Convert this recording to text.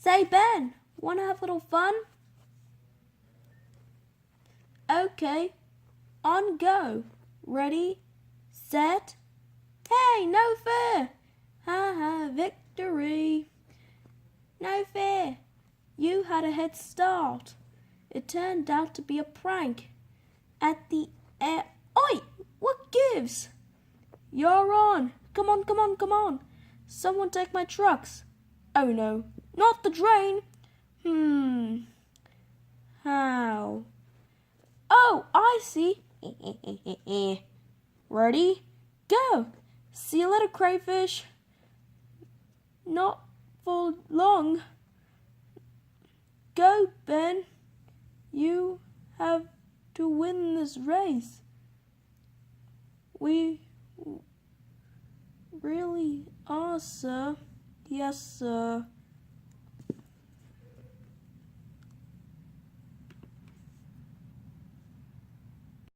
Say, Ben, wanna have a little fun? Okay, on go. Ready, set. Hey, no fair! Ha ha, victory! No fair! You had a head start. It turned out to be a prank. At the air. Oi! What gives? You're on! Come on, come on, come on! Someone take my trucks! Oh no, not the drain! How? Oh, I see! Ready? Go! See you later, crayfish! Not for long. Go, Ben! You have to win this race. We really are, sir. Yes, sir.